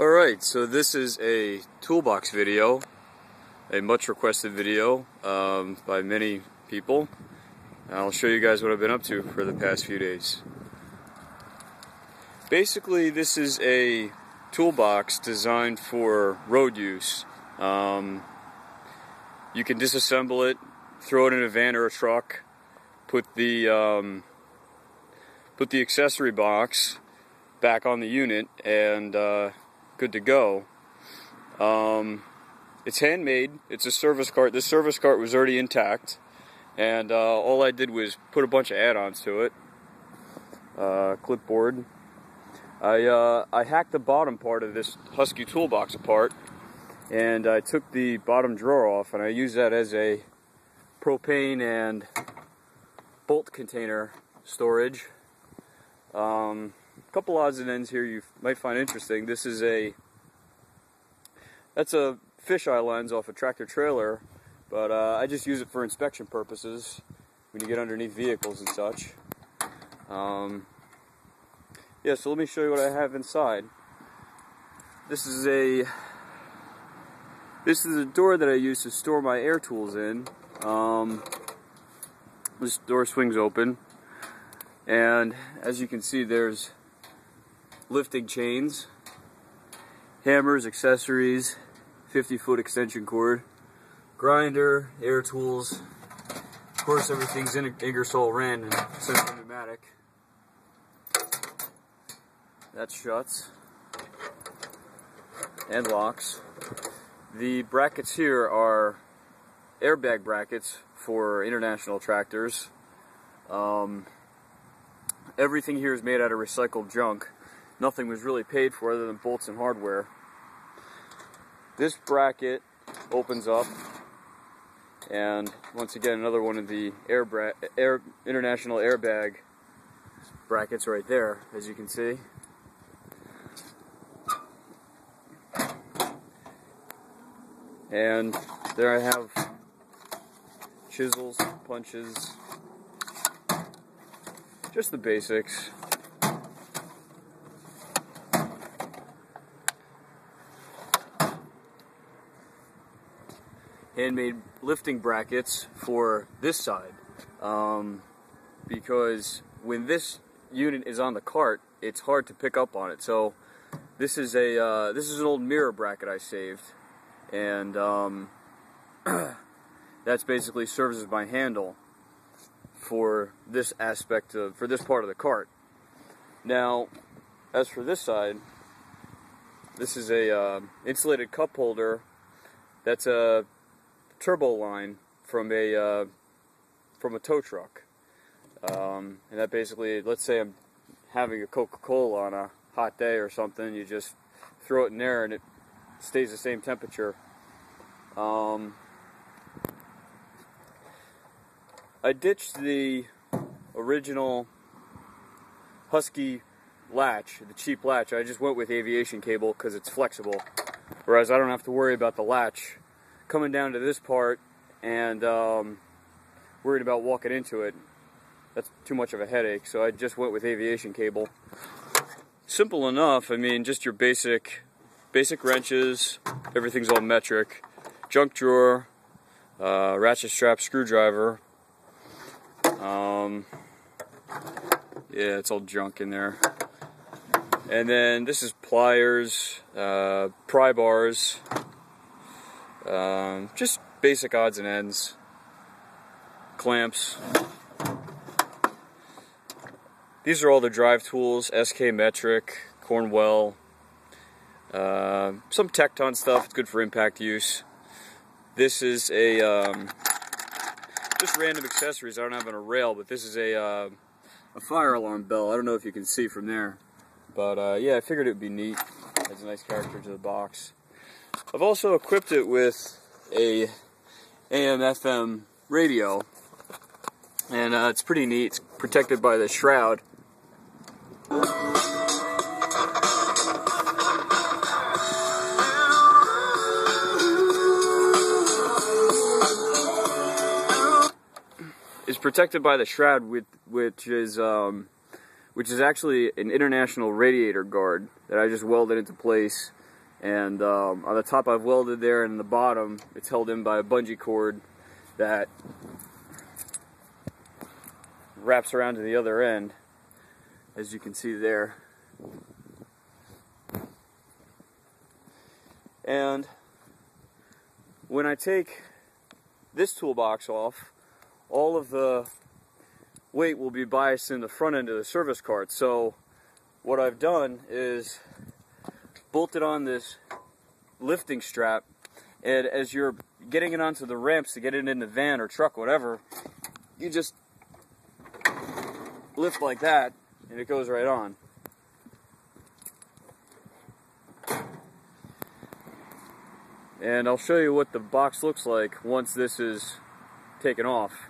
Alright, so this is a toolbox video, a much requested video by many people. I'll show you guys what I've been up to for the past few days. Basically, this is a toolbox designed for road use. You can disassemble it, throw it in a van or a truck, put the accessory box back on the unit, and good to go. It's handmade. It's a service cart. This service cart was already intact, and all I did was put a bunch of add-ons to it. Clipboard. I hacked the bottom part of this Husky toolbox apart, and I took the bottom drawer off, and I used that as a propane and bolt container storage. A couple odds and ends here you might find interesting. This is that's a fisheye lens off a tractor trailer, but I just use it for inspection purposes when you get underneath vehicles and such. Yeah, so let me show you what I have inside. This is a door that I use to store my air tools in. This door swings open, and as you can see, there's lifting chains, hammers, accessories, 50-foot extension cord, grinder, air tools. Of course, everything's in Ingersoll Rand and Central Pneumatic. That shuts and locks. The brackets here are airbag brackets for international tractors. Everything here is made out of recycled junk. Nothing was really paid for other than bolts and hardware. This bracket opens up, and once again, another one of the international airbag brackets right there, as you can see. And there I have chisels, punches, just the basics. Handmade lifting brackets for this side, because when this unit is on the cart, it's hard to pick up on it. So this is an old mirror bracket I saved, and that's basically serves as my handle for this aspect for this part of the cart. Now, as for this side, this is a insulated cup holder. That's a turbo line from a tow truck, and that basically, let's say I'm having a Coca-Cola on a hot day or something, you just throw it in there and it stays the same temperature. I ditched the original Husky latch, the cheap latch. I just went with aviation cable because it's flexible, whereas I don't have to worry about the latch coming down to this part and worried about walking into it. That's too much of a headache, so I just went with aviation cable. Simple enough. I mean, just your basic wrenches, everything's all metric, junk drawer, ratchet strap screwdriver. Yeah, it's all junk in there. And then this is pliers, pry bars, just basic odds and ends, clamps. These are all the drive tools: SK metric, Cornwell, some Tecton stuff. It's good for impact use. This is just random accessories I don't have on a rail, but this is a fire alarm bell. I don't know if you can see from there, but yeah, I figured it would be neat. Adds a nice character to the box. I've also equipped it with a AM/FM radio, and it's pretty neat. It's protected by the shroud. It's protected by the shroud, which is actually an international radiator guard that I just welded into place And on the top I've welded there, and the bottom it's held in by a bungee cord that wraps around to the other end, as you can see there. And when I take this toolbox off, all of the weight will be biased in the front end of the service cart. So what I've done is bolted on this lifting strap, and as you're getting it onto the ramps to get it in the van or truck, whatever, you just lift like that and it goes right on. And I'll show you what the box looks like once this is taken off.